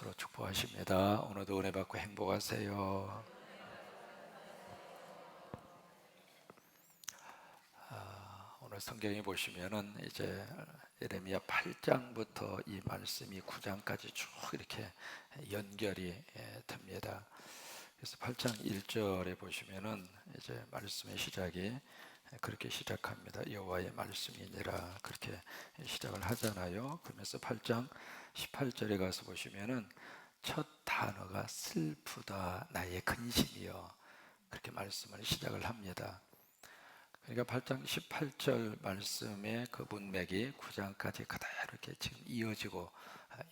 서로 축복하십니다. 오늘도 은혜 받고 행복하세요. 오늘 성경에 보시면은 이제 예레미야 8장부터 이 말씀이 9장까지 쭉 이렇게 연결이 됩니다. 그래서 8장 1절에 보시면은 이제 말씀의 시작이 그렇게 시작합니다. 여호와의 말씀이니라, 그렇게 시작을 하잖아요. 그러면서 8장 18절에 가서 보시면은 첫 단어가 슬프다 나의 근심이여, 그렇게 말씀을 시작을 합니다. 그러니까 8장 18절 말씀의 그 문맥이 9장까지 그대로 이렇게 지금 이어지고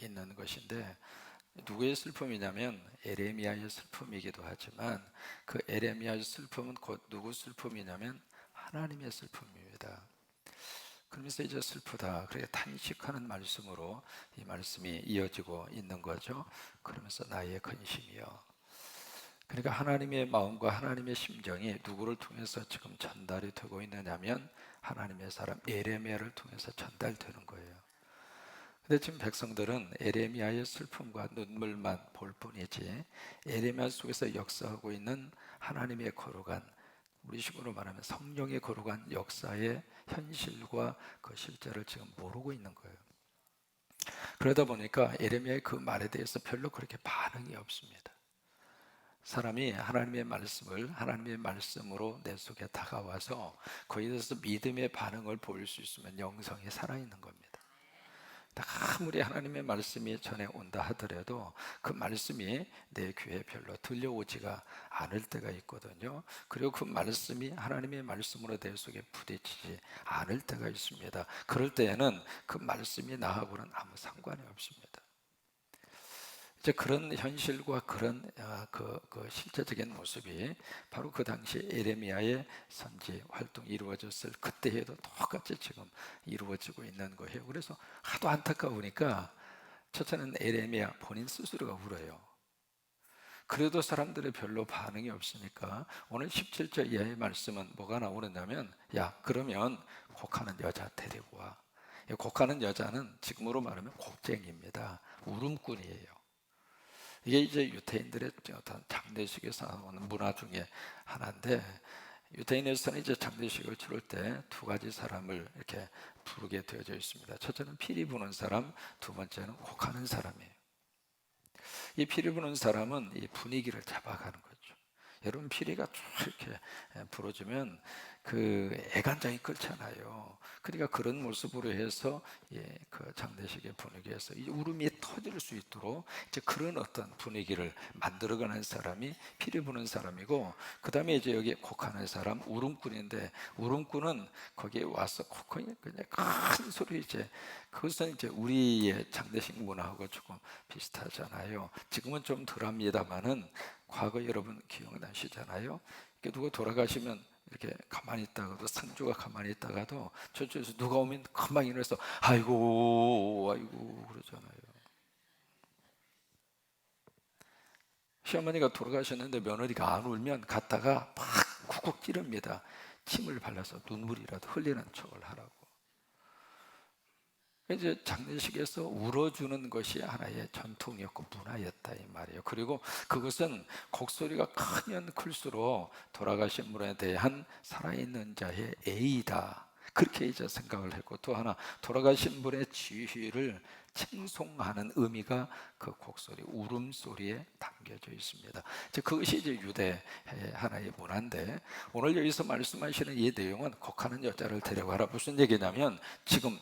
있는 것인데, 누구의 슬픔이냐면 에레미야의 슬픔이기도 하지만, 그 에레미야의 슬픔은 곧 누구 슬픔이냐면 하나님의 슬픔입니다. 그러면서 이제 슬프다, 그렇게 탄식하는 말씀으로 이 말씀이 이어지고 있는 거죠. 그러면서 나의 근심이여, 그러니까 하나님의 마음과 하나님의 심정이 누구를 통해서 지금 전달이 되고 있느냐면 하나님의 사람 에레미야를 통해서 전달되는 거예요. 근데 지금 백성들은 에레미야의 슬픔과 눈물만 볼 뿐이지, 에레미야 속에서 역사하고 있는 하나님의 거룩한, 우리식으로 말하면 성령의 거룩한 역사의 현실과 그 실제를 지금 모르고 있는 거예요. 그러다 보니까 에레미야의 그 말에 대해서 별로 그렇게 반응이 없습니다. 사람이 하나님의 말씀을 하나님의 말씀으로 내 속에 다가와서 거기에 대해서 믿음의 반응을 보일 수 있으면 영성이 살아있는 겁니다. 아무리 하나님의 말씀이 전해 온다 하더라도 그 말씀이 내 귀에 별로 들려오지가 않을 때가 있거든요. 그리고 그 말씀이 하나님의 말씀으로 내 속에 부딪히지 않을 때가 있습니다. 그럴 때에는 그 말씀이 나하고는 아무 상관이 없습니다. 이제 그런 현실과 그런 그 실제적인 모습이 바로 그 당시 에레미야의 선지 활동이 이루어졌을 그때에도 똑같이 지금 이루어지고 있는 거예요. 그래서 하도 안타까우니까 첫째는 에레미야 본인 스스로가 울어요. 그래도 사람들이 별로 반응이 없으니까 오늘 17절 이하의 말씀은 뭐가 나오느냐면, 야, 그러면 곡하는 여자 데리고 와. 곡하는 여자는 지금으로 말하면 곡쟁이입니다. 울음꾼이에요. 이게 이제 유대인들의 어떤 장례식에서 나오는 문화 중에 하나인데, 유대인에서는 이제 장례식을 치를 때 두 가지 사람을 이렇게 부르게 되어져 있습니다. 첫째는 피리 부는 사람, 두 번째는 곡하는 사람이에요. 이 피리 부는 사람은 이 분위기를 잡아가는 거죠. 여러분, 피리가 쭉 이렇게 불어주면 그 애간장이 끓잖아요. 그러니까 그런 모습으로 해서 그 장례식의 분위기에서 이 울음이 터질 수 있도록 이제 그런 어떤 분위기를 만들어가는 사람이 피리 부는 사람이고, 그 다음에 이제 여기 곡하는 사람 울음꾼인데, 울음꾼은 거기에 와서 그냥 큰 소리, 이제 그것은 이제 우리의 장례식 문화하고 조금 비슷하잖아요. 지금은 좀 덜합니다만은 과거 여러분 기억나시잖아요. 누가 돌아가시면 이렇게 가만히 있다가도, 상주가 가만히 있다가도 저쪽에서 누가 오면 금방 일어나서 아이고 아이고 그러잖아요. 시어머니가 돌아가셨는데 며느리가 안 울면 갔다가 막 쿡쿡 찌릅니다. 침을 발라서 눈물이라도 흘리는 척을 하라고. 이제 장례식에서 울어주는 것이 하나의 전통이었고 문화였다 이 말이에요. 그리고 그것은 곡소리가 크면 클수록 돌아가신 분에 대한 살아있는 자의 애이다, 그렇게 이제 생각을 했고, 또 하나 돌아가신 분의 지휘를 칭송하는 의미가 그 곡소리, 울음소리에 담겨져 있습니다. 이제 그것이 이제 유대 하나의 문화인데, 오늘 여기서 말씀하시는 이 내용은 곡하는 여자를 데려가라, 무슨 얘기냐면 지금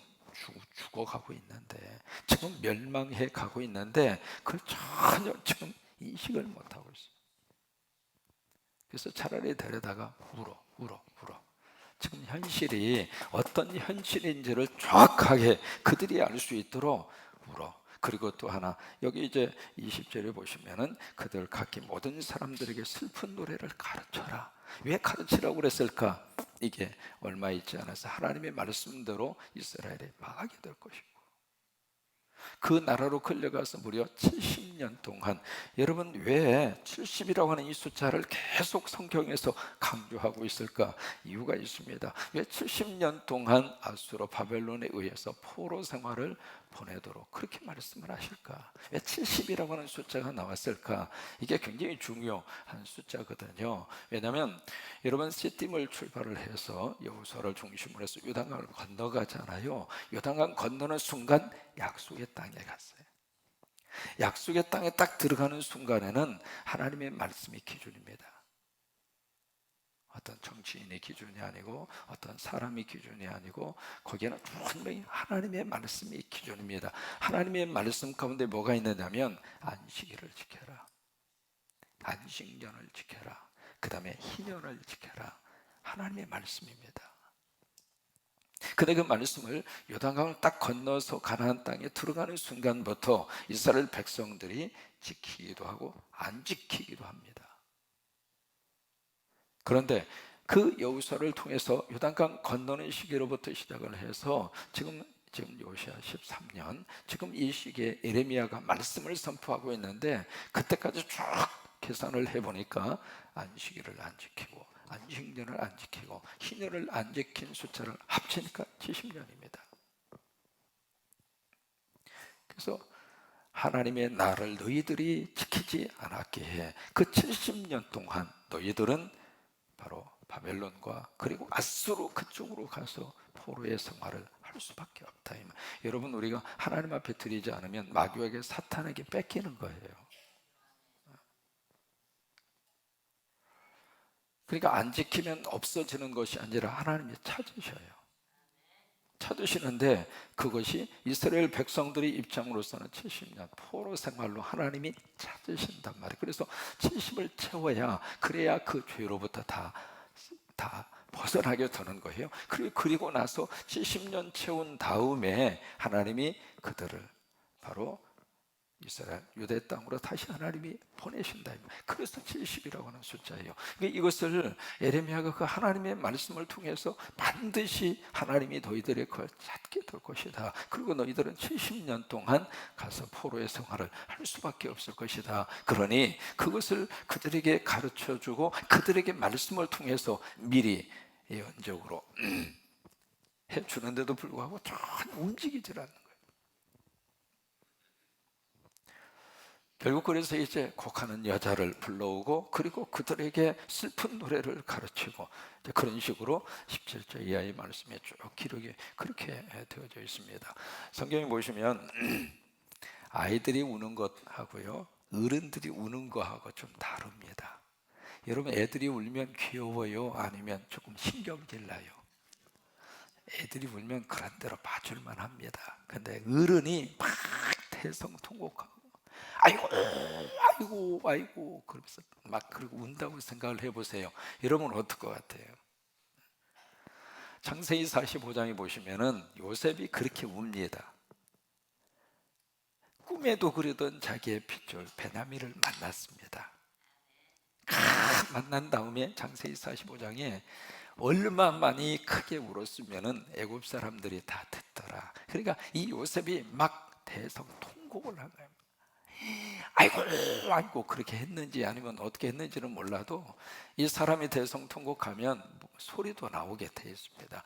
죽어가고 있는데, 지금 멸망해 가고 있는데 그걸 전혀 지금 인식을 못하고 있어요. 그래서 차라리 데려다가 울어. 지금 현실이 어떤 현실인지를 정확하게 그들이 알 수 있도록 울어. 그리고 또 하나, 여기 이제 20절에 보시면은 그들 각기 모든 사람들에게 슬픈 노래를 가르쳐라. 왜 가르치라고 그랬을까? 이게 얼마 있지 않아서 하나님의 말씀대로 이스라엘이 망하게 될 것이고, 그 나라로 끌려가서 무려 70년 70년 동안 여러분 왜 70이라고 하는 이 숫자를 계속 성경에서 강조하고 있을까? 이유가 있습니다. 왜 70년 동안 아수르 바벨론에 의해서 포로 생활을 보내도록 그렇게 말씀을 하실까? 왜 70이라고 하는 숫자가 나왔을까? 이게 굉장히 중요한 숫자거든요. 왜냐하면 여러분 시딤을 출발을 해서 여호수아를 중심으로 해서 요단강을 건너가잖아요. 요단강 건너는 순간 약속의 땅에 갔어요. 약속의 땅에 딱 들어가는 순간에는 하나님의 말씀이 기준입니다. 어떤 정치인의 기준이 아니고 어떤 사람의 기준이 아니고 거기에는 분명히 하나님의 말씀이 기준입니다. 하나님의 말씀 가운데 뭐가 있느냐면 안식일을 지켜라, 안식년을 지켜라, 그 다음에 희년을 지켜라. 하나님의 말씀입니다. 근데 그 말씀을 요단강을 딱 건너서 가나안 땅에 들어가는 순간부터 이스라엘 백성들이 지키기도 하고 안 지키기도 합니다. 그런데 그 여호수아를 통해서 요단강 건너는 시기로부터 시작을 해서 지금 요시야 13년 지금 이 시기에 예레미야가 말씀을 선포하고 있는데 그때까지 쭉 계산을 해보니까 안식일을 안 지키고 안식년을 안 지키고 희년을 안 지킨 숫자를 합치니까 70년입니다. 그래서 하나님의 나를 너희들이 지키지 않았기에 그 70년 동안 너희들은 바로 바벨론과 그리고 아수르 그쪽으로 가서 포로의 생활을 할 수밖에 없다. 여러분 우리가 하나님 앞에 드리지 않으면 마귀에게 사탄에게 뺏기는 거예요. 그러니까 안 지키면 없어지는 것이 아니라 하나님이 찾으셔요. 찾으시는데 그것이 이스라엘 백성들의 입장으로서는 70년 포로 생활로 하나님이 찾으신단 말이에요. 그래서 70을 채워야 그래야 그 죄로부터 다 벗어나게 되는 거예요. 그리고 나서 70년 채운 다음에 하나님이 그들을 바로 이스라엘 유대 땅으로 다시 하나님이 보내신다. 그래서 70이라고 하는 숫자예요. 이것을 예레미야가 그 하나님의 말씀을 통해서 반드시 하나님이 너희들의 걸 찾게 될 것이다. 그리고 너희들은 70년 동안 가서 포로의 생활을 할 수밖에 없을 것이다. 그러니 그것을 그들에게 가르쳐주고 그들에게 말씀을 통해서 미리 예언적으로 해주는데도 불구하고 전혀 움직이질 않는 거예요. 결국 그래서 이제 곡하는 여자를 불러오고 그리고 그들에게 슬픈 노래를 가르치고 그런 식으로 17절 이하의 말씀에 쭉 기록이 그렇게 되어져 있습니다. 성경에 보시면 아이들이 우는 것하고요 어른들이 우는 것하고 좀 다릅니다. 여러분 애들이 울면 귀여워요? 아니면 조금 신경질 나요? 애들이 울면 그런 대로 봐줄만 합니다. 근데 어른이 막 대성통곡하고 아이고 아이고 아이고 그러면서 막 그러고 운다고 생각을 해보세요. 여러분 어떨 것 같아요? 창세기 45장에 보시면은 요셉이 그렇게 웁니다. 꿈에도 그리던 자기의 핏줄 베냐민을 만났습니다. 만난 다음에 창세기 45장에 얼마만이 크게 울었으면은 애굽 사람들이 다 듣더라. 그러니까 이 요셉이 막 대성통곡을 한 거예요. 아이고 아이고 그렇게 했는지 아니면 어떻게 했는지는 몰라도 이 사람이 대성통곡하면 소리도 나오게 돼 있습니다.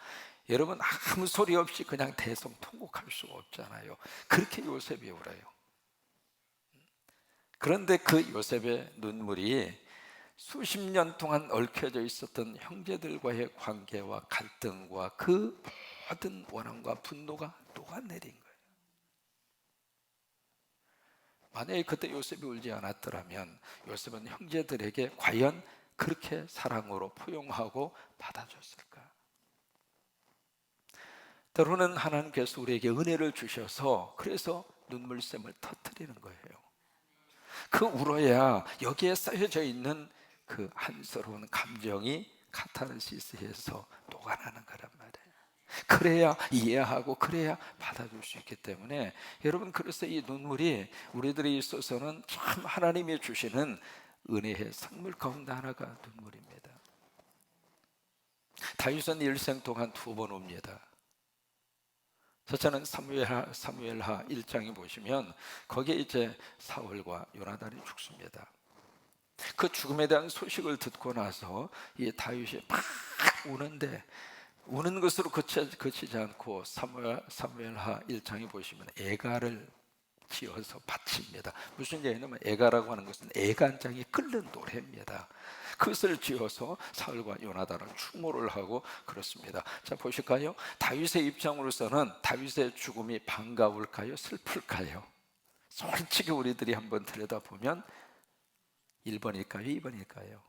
여러분 아무 소리 없이 그냥 대성통곡할 수가 없잖아요. 그렇게 요셉이 울어요. 그런데 그 요셉의 눈물이 수십 년 동안 얽혀져 있었던 형제들과의 관계와 갈등과 그 모든 원한과 분노가 녹아내린 거예요. 만약에 그때 요셉이 울지 않았더라면 요셉은 형제들에게 과연 그렇게 사랑으로 포용하고 받아줬을까? 때로는 하나님께서 우리에게 은혜를 주셔서 그래서 눈물샘을 터뜨리는 거예요. 그 울어야 여기에 쌓여져 있는 그 한스러운 감정이 카타르시스에서 녹아나는 거란 말이에요. 그래야 이해하고 그래야 받아줄 수 있기 때문에 여러분 그래서 이 눈물이 우리들이 있어서는 참 하나님이 주시는 은혜의 선물 가운데 하나가 눈물입니다. 다윗은 일생 동안 2번 옵니다. 저는 사무엘하 1장에 보시면 거기에 이제 사울과 요나단이 죽습니다. 그 죽음에 대한 소식을 듣고 나서 이 다윗이 막 우는데, 우는 것으로 그치지 않고 사무엘하 1장에 보시면 애가를 지어서 바칩니다. 무슨 얘기냐면 애가라고 하는 것은 애간장이 끓는 노래입니다. 그것을 지어서 사울과 요나단은 추모를 하고 그렇습니다. 자, 보실까요? 다윗의 입장으로서는 다윗의 죽음이 반가울까요? 슬플까요? 솔직히 우리들이 한번 들여다보면 1번일까요? 2번일까요?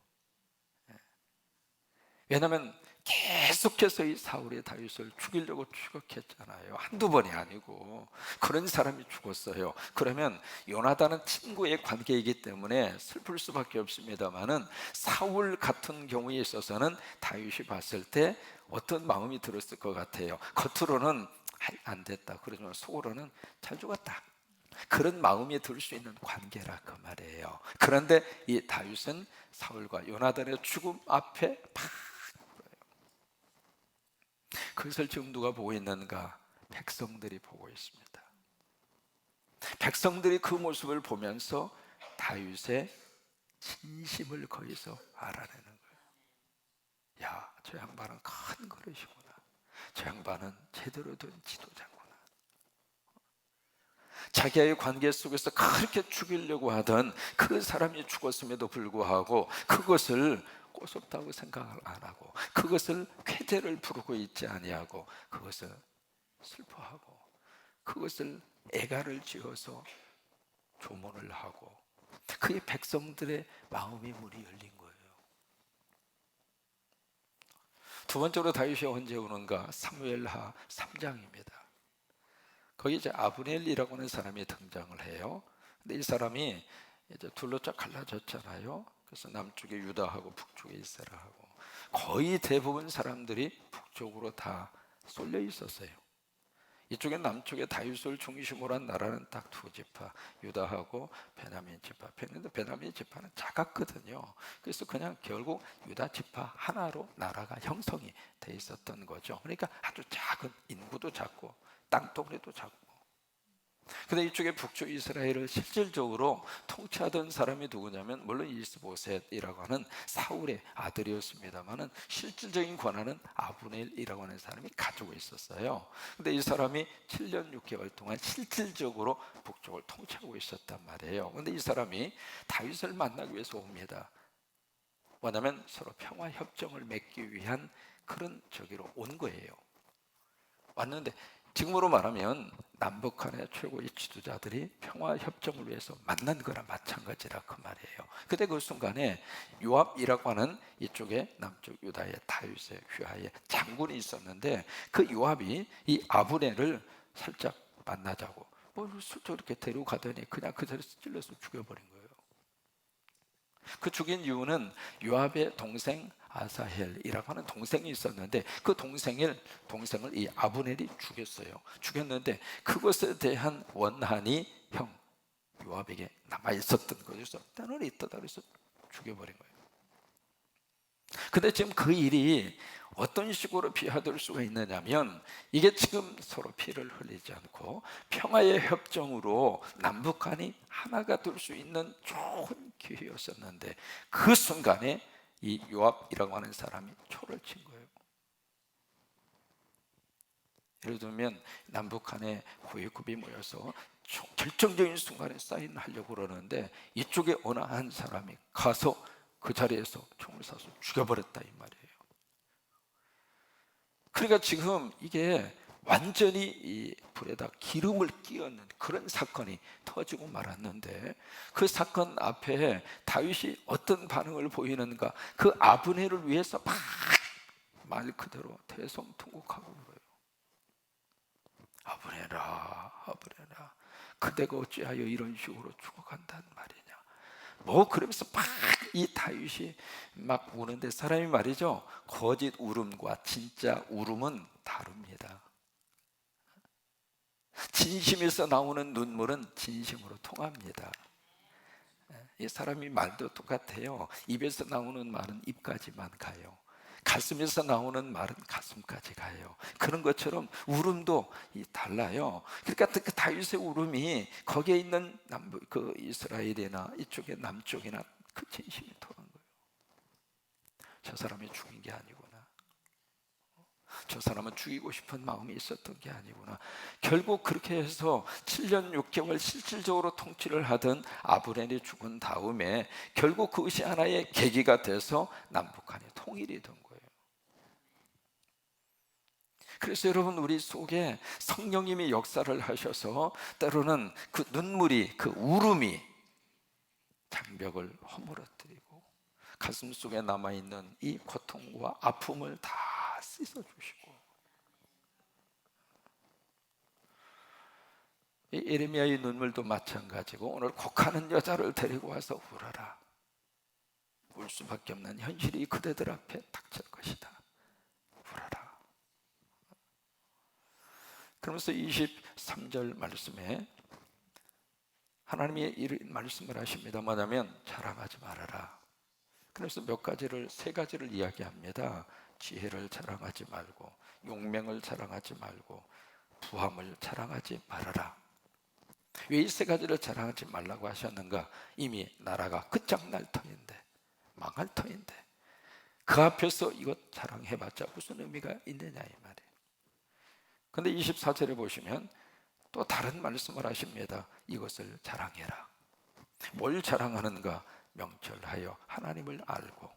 왜냐하면 계속해서 이 사울이 다윗을 죽이려고 추격했잖아요. 한두 번이 아니고 그런 사람이 죽었어요. 그러면 요나단은 친구의 관계이기 때문에 슬플 수밖에 없습니다만은 사울 같은 경우에 있어서는 다윗이 봤을 때 어떤 마음이 들었을 것 같아요. 겉으로는 안 됐다 그러지만 속으로는 잘 죽었다, 그런 마음이 들 수 있는 관계라 그 말이에요. 그런데 이 다윗은 사울과 요나단의 죽음 앞에 팍, 그것을 지금 누가 보고 있는가? 백성들이 보고 있습니다. 백성들이 그 모습을 보면서 다윗의 진심을 거기서 알아내는 거예요. 야, 저 양반은 큰 그릇이구나. 저 양반은 제대로 된 지도자구나. 자기의 관계 속에서 그렇게 죽이려고 하던 그 사람이 죽었음에도 불구하고 그것을 꼬숩다고 생각을 안 하고, 그것을 쾌재를 부르고 있지 아니하고, 그것을 슬퍼하고, 그것을 애가를 지어서 조문을 하고, 그의 백성들의 마음의 문이 열린 거예요. 두 번째로 다윗이 언제 오는가? 사무엘하 3장입니다. 거기 이제 아브넬이라고 하는 사람이 등장을 해요. 근데 이 사람이 이제 둘로 쫙 갈라졌잖아요. 그래서 남쪽에 유다하고 북쪽에 이스라엘하고, 거의 대부분 사람들이 북쪽으로 다 쏠려 있었어요. 이쪽에 남쪽에 다윗을 중심으로 한 나라는 딱 두 지파, 유다하고 베냐민 지파. 그런데 베냐민 지파는 작았거든요. 그래서 그냥 결국 유다 지파 하나로 나라가 형성이 돼 있었던 거죠. 그러니까 아주 작은, 인구도 작고 땅덩어리도 작고. 근데 이쪽에 북쪽 이스라엘을 실질적으로 통치하던 사람이 누구냐면, 물론 이스보셋이라고 하는 사울의 아들이었습니다만은 실질적인 권한은 아브넬이라고 하는 사람이 가지고 있었어요. 근데 이 사람이 7년 6개월 동안 실질적으로 북쪽을 통치하고 있었단 말이에요. 근데 이 사람이 다윗을 만나기 위해서 옵니다. 뭐냐면 서로 평화 협정을 맺기 위한 그런 저기로 온 거예요. 왔는데 지금으로 말하면 남북한의 최고의 지도자들이 평화협정을 위해서 만난 거나 마찬가지라 그 말이에요. 그때 그 순간에 요압이라고 하는 이쪽에 남쪽 유다의 다윗의 휘하에 장군이 있었는데, 그 요압이 이 아브넬을 살짝 만나자고 슬쩍 이렇게 데려가더니 그냥 그 자리에서 찔러서 죽여버린 거예요. 그 죽인 이유는 요압의 동생 아사헬이라고 하는 동생이 있었는데, 그 동생을 이 아브넬이 죽였어요. 죽였는데 그것에 대한 원한이 형 요압에게 남아 있었던 거죠. 때는 있다다 그래서 죽여버린 거예요. 근데 지금 그 일이 어떤 식으로 비화될 수가 있느냐면, 이게 지금 서로 피를 흘리지 않고 평화의 협정으로 남북한이 하나가 될 수 있는 좋은 기회였었는데, 그 순간에 이 요압이라고 하는 사람이 초를 친 거예요. 예를 들면 남북한의 고위급이 모여서 결정적인 순간에 사인하려고 그러는데, 이쪽에 어느 한 사람이 가서 그 자리에서 총을 쏴서 죽여버렸다 이 말이에요. 그러니까 지금 이게 완전히 이 불에다 기름을 끼얹는 그런 사건이 터지고 말았는데, 그 사건 앞에 다윗이 어떤 반응을 보이는가? 그 아브넬을 위해서 막 말 그대로 대성통곡하고 그래요. 아브넬아, 아브넬아, 그대가 어찌하여 이런 식으로 죽어간단 말이냐. 뭐 그러면서 막 이 다윗이 막 우는데, 사람이 말이죠, 거짓 울음과 진짜 울음은 다릅니다. 진심에서 나오는 눈물은 진심으로 통합니다. 이 사람이 말도 똑같아요. 입에서 나오는 말은 입까지만 가요. 가슴에서 나오는 말은 가슴까지 가요. 그런 것처럼 울음도 달라요. 그러니까 그 다윗의 울음이 거기에 있는 그 이스라엘이나 이쪽에 남쪽이나 그 진심이 통한 거예요. 저 사람이 죽인 게 아니구나. 저 사람은 죽이고 싶은 마음이 있었던 게 아니구나. 결국 그렇게 해서 7년 6개월 실질적으로 통치를 하던 아브넬이 죽은 다음에 결국 그것이 하나의 계기가 돼서 남북한이 통일이 된 거예요. 그래서 여러분, 우리 속에 성령님이 역사를 하셔서 때로는 그 눈물이, 그 울음이 장벽을 허물어뜨리고 가슴 속에 남아있는 이 고통과 아픔을 다 씻어주시고, 이 예레미야의 눈물도 마찬가지고 오늘 곡하는 여자를 데리고 와서 울어라. 울 수밖에 없는 현실이 그대들 앞에 닥칠 것이다. 울어라. 그러면서 23절 말씀에 하나님이 이런 말씀을 하십니다. 뭐냐면 자랑하지 말아라. 그래서 세 가지를 이야기합니다. 지혜를 자랑하지 말고, 용맹을 자랑하지 말고, 부함을 자랑하지 말아라. 왜 이 세 가지를 자랑하지 말라고 하셨는가? 이미 나라가 끝장날 터인데, 망할 터인데 그 앞에서 이것 자랑해봤자 무슨 의미가 있느냐 이 말이에요. 근데 24절에 보시면 또 다른 말씀을 하십니다. 이것을 자랑해라. 뭘 자랑하는가? 명철하여 하나님을 알고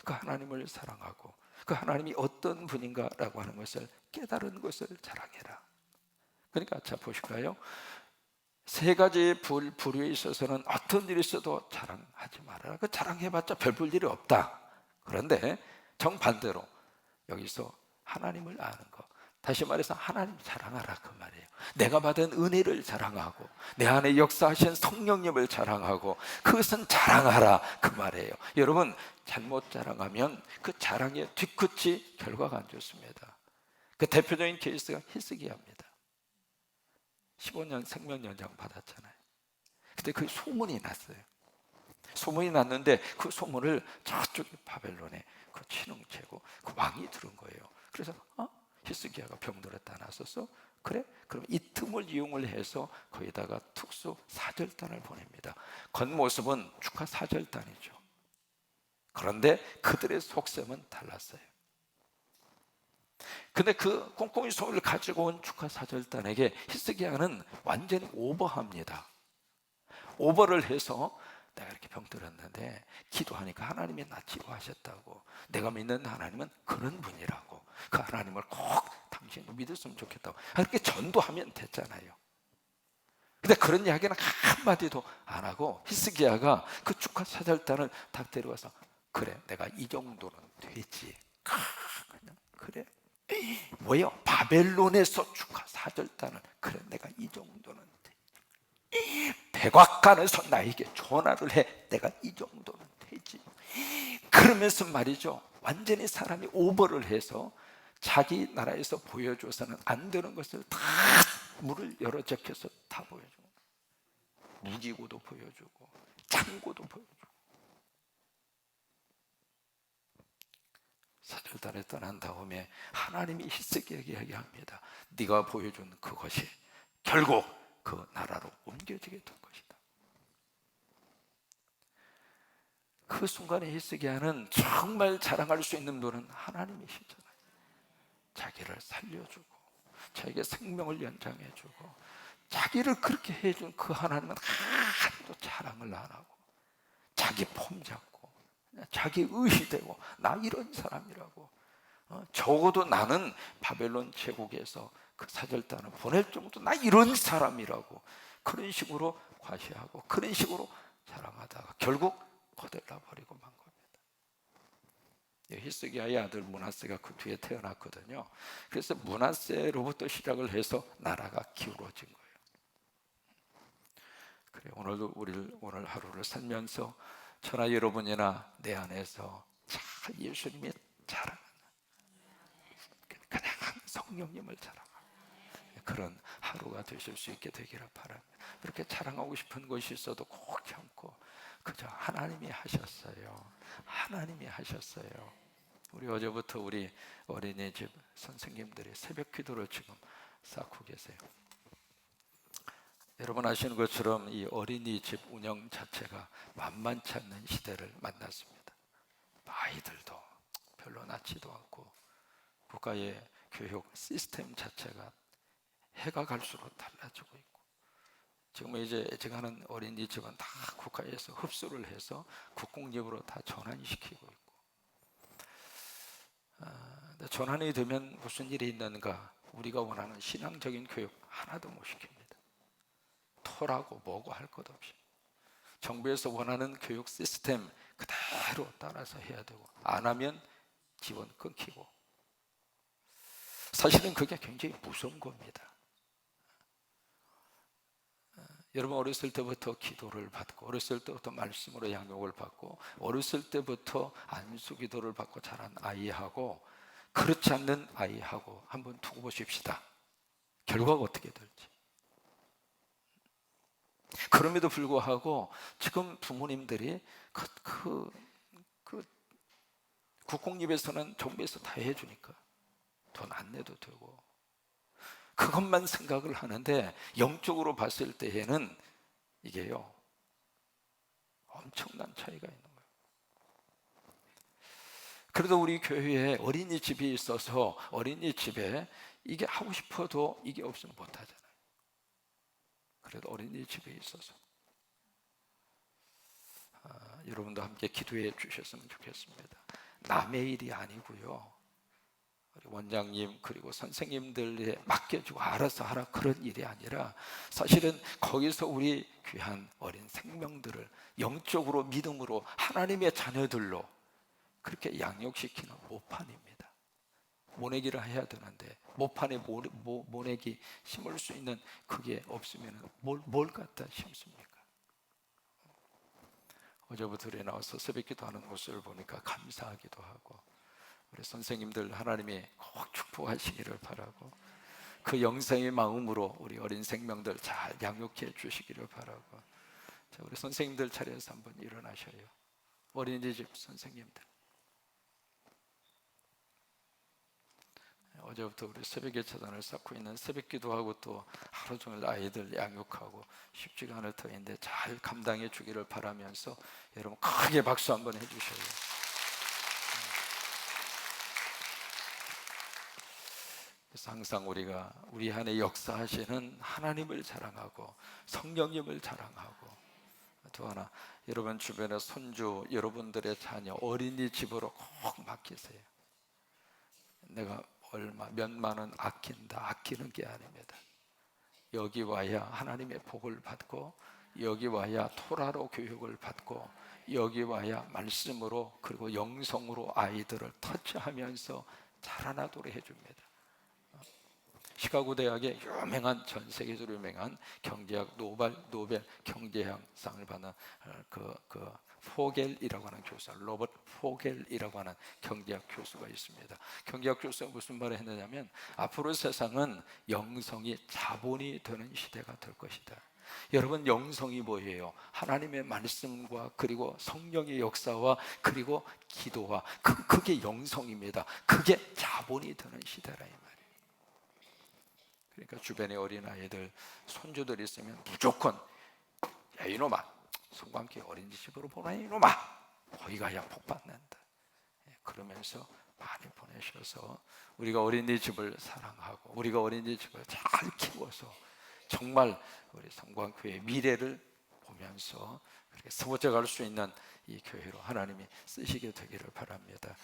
그 하나님을 사랑하고 그 하나님이 어떤 분인가 라고 하는 것을 깨달은 것을 자랑해라. 그러니까 자 보실까요? 세 가지 부류에 있어서는 어떤 일이 있어도 자랑하지 말아라. 그 자랑해봤자 별 볼 일이 없다. 그런데 정반대로 여기서 하나님을 아는 것, 다시 말해서 하나님 자랑하라 그 말이에요. 내가 받은 은혜를 자랑하고 내 안에 역사하신 성령님을 자랑하고 그것은 자랑하라 그 말이에요. 여러분, 잘못 자랑하면 그 자랑의 뒤끝이 결과가 안 좋습니다. 그 대표적인 케이스가 히스기야입니다. 15년 생명 연장 받았잖아요. 근데 그 소문이 났어요. 소문이 났는데 그 소문을 저쪽에 바벨론에 그 친흥체고 그 왕이 들은 거예요. 그래서 히스기야가 병들었다 나서서 그래? 그럼 이 틈을 이용을 해서 거기다가 특수 사절단을 보냅니다. 겉모습은 축하 사절단이죠. 그런데 그들의 속셈은 달랐어요. 근데 그 꼼꼼히 소문을 가지고 온 축하 사절단에게 히스기야는 완전히 오버합니다. 오버를 해서 내가 이렇게 병들었는데 기도하니까 하나님이 나 치료하셨다고, 내가 믿는 하나님은 그런 분이라고, 그 하나님을 꼭 당신도 믿었으면 좋겠다고 그렇게 전도하면 됐잖아요. 근데 그런 이야기는 한마디도 안 하고 히스기야가 그 축하 사절단을 딱 데려와서 그래, 내가 이 정도는 되지. 그냥 그래. 뭐예요? 바벨론에서 축하 사절단을, 그래 내가 이 정도는 돼. 백악관에서 나에게 전화를 해, 내가 이 정도는 되지. 그러면서 말이죠, 완전히 사람이 오버를 해서 자기 나라에서 보여줘서는 안 되는 것을 다 문을 열어 제껴서 다 보여주고, 무기고도 보여주고 창고도 보여주고. 사절단에 떠난 다음에 하나님이 히스기야에게 이야기합니다. 네가 보여준 그것이 결국 그 나라로 옮겨지게 될 것이다. 그 순간에 히스기야는 정말 자랑할 수 있는 분은 하나님이시잖아요. 자기를 살려주고 자기의 생명을 연장해주고 자기를 그렇게 해준 그 하나님은 하나도 자랑을 안 하고 자기 폼 잡고 자기 의시되고 나 이런 사람이라고, 적어도 나는 바벨론 제국에서 그 사절단을 보낼 정도 나 이런 사람이라고 그런 식으로 과시하고 그런 식으로 자랑하다가 결국 거들나 버리고 만 겁니다. 히스기야의 아들 므낫세가 그 뒤에 태어났거든요. 그래서 므낫세로부터 시작을 해서 나라가 기울어진 거예요. 그래, 오늘도 오늘 하루를 살면서 저나 여러분이나 내 안에서 참 예수님의 자랑하는, 그냥 성령님을 자랑하는 그런 하루가 되실 수 있게 되기를 바랍니다. 그렇게 자랑하고 싶은 것이 있어도 꼭 참고 그저 하나님이 하셨어요. 하나님이 하셨어요. 우리 어제부터 우리 어린이집 선생님들이 새벽 기도를 지금 쌓고 계세요. 여러분 아시는 것처럼 이 어린이집 운영 자체가 만만치 않는 시대를 만났습니다. 아이들도 별로 낳지도 않고 국가의 교육 시스템 자체가 해가 갈수록 달라지고 있고, 지금 이제 제가 하는 어린이집은 다 국가에서 흡수를 해서 국공립으로 다 전환시키고 있고, 전환이 되면 무슨 일이 있는가? 우리가 원하는 신앙적인 교육 하나도 못 시킵니다. 토라고 뭐고 할 것 없이 정부에서 원하는 교육 시스템 그대로 따라서 해야 되고, 안 하면 지원 끊기고. 사실은 그게 굉장히 무서운 겁니다. 여러분 어렸을 때부터 기도를 받고, 어렸을 때부터 말씀으로 양육을 받고, 어렸을 때부터 안수 기도를 받고 자란 아이하고 그렇지 않는 아이하고 한번 두고 보십시다. 결과가 어떻게 될지. 그럼에도 불구하고 지금 부모님들이 그 국공립에서는 정부에서 다 해주니까 돈 안 내도 되고 그것만 생각을 하는데, 영적으로 봤을 때에는 이게요 엄청난 차이가 있는 거예요. 그래도 우리 교회에 어린이집이 있어서 어린이집에 이게 하고 싶어도 이게 없으면 못하잖아요. 그래도 어린이집에 있어서 여러분도 함께 기도해 주셨으면 좋겠습니다. 남의 일이 아니고요, 우리 원장님 그리고 선생님들에 맡겨주고 알아서 하라 그런 일이 아니라, 사실은 거기서 우리 귀한 어린 생명들을 영적으로 믿음으로 하나님의 자녀들로 그렇게 양육시키는 모판입니다. 모내기를 해야 되는데 모판에 모내기 심을 수 있는 그게 없으면 뭘 갖다 심습니까? 어제부터 우리 나와서 새벽 기도하는 모습을 보니까 감사하기도 하고, 우리 선생님들 하나님이 꼭 축복하시기를 바라고, 그 영생의 마음으로 우리 어린 생명들 잘 양육해 주시기를 바라고. 자, 우리 선생님들 차례에서 한번 일어나셔요. 어린이집 선생님들, 어제부터 우리 새벽의 차단을 쌓고 있는 새벽 기도하고 또 하루 종일 아이들 양육하고 쉽지가 않을 터인데 잘 감당해 주기를 바라면서 여러분 크게 박수 한번 해주셔요. 그래서 항상 우리가 우리 안에 역사하시는 하나님을 자랑하고 성령님을 자랑하고, 또 하나, 여러분 주변에 손주, 여러분들의 자녀 어린이집으로 꼭 맡기세요. 내가 얼마 몇만 원 아낀다, 아끼는 게 아닙니다. 여기 와야 하나님의 복을 받고, 여기 와야 토라로 교육을 받고, 여기 와야 말씀으로 그리고 영성으로 아이들을 터치하면서 자라나도록 해줍니다. 시카고 대학의 유명한, 전 세계적으로 유명한 경제학 노벨 경제학상을 받은 포겔이라고 하는 교수, 로버트 포겔이라고 하는 경제학 교수가 있습니다. 경제학 교수가 무슨 말을 했느냐면, 앞으로 세상은 영성이 자본이 되는 시대가 될 것이다. 여러분, 영성이 뭐예요? 하나님의 말씀과 그리고 성령의 역사와 그리고 기도와 그게 영성입니다. 그게 자본이 되는 시대라 이 말이에요. 그러니까 주변에 어린아이들, 손주들 있으면 무조건, 야 이놈아, 성광기 어린이집으로 보내 이놈아, 거기 가야 복 받는다. 그러면서 많이 보내셔서 우리가 어린이집을 사랑하고 우리가 어린이집을 잘 키워서 정말 우리 성광교회의 미래를 보면서 그렇게 세워져 갈 수 있는 이 교회로 하나님이 쓰시게 되기를 바랍니다.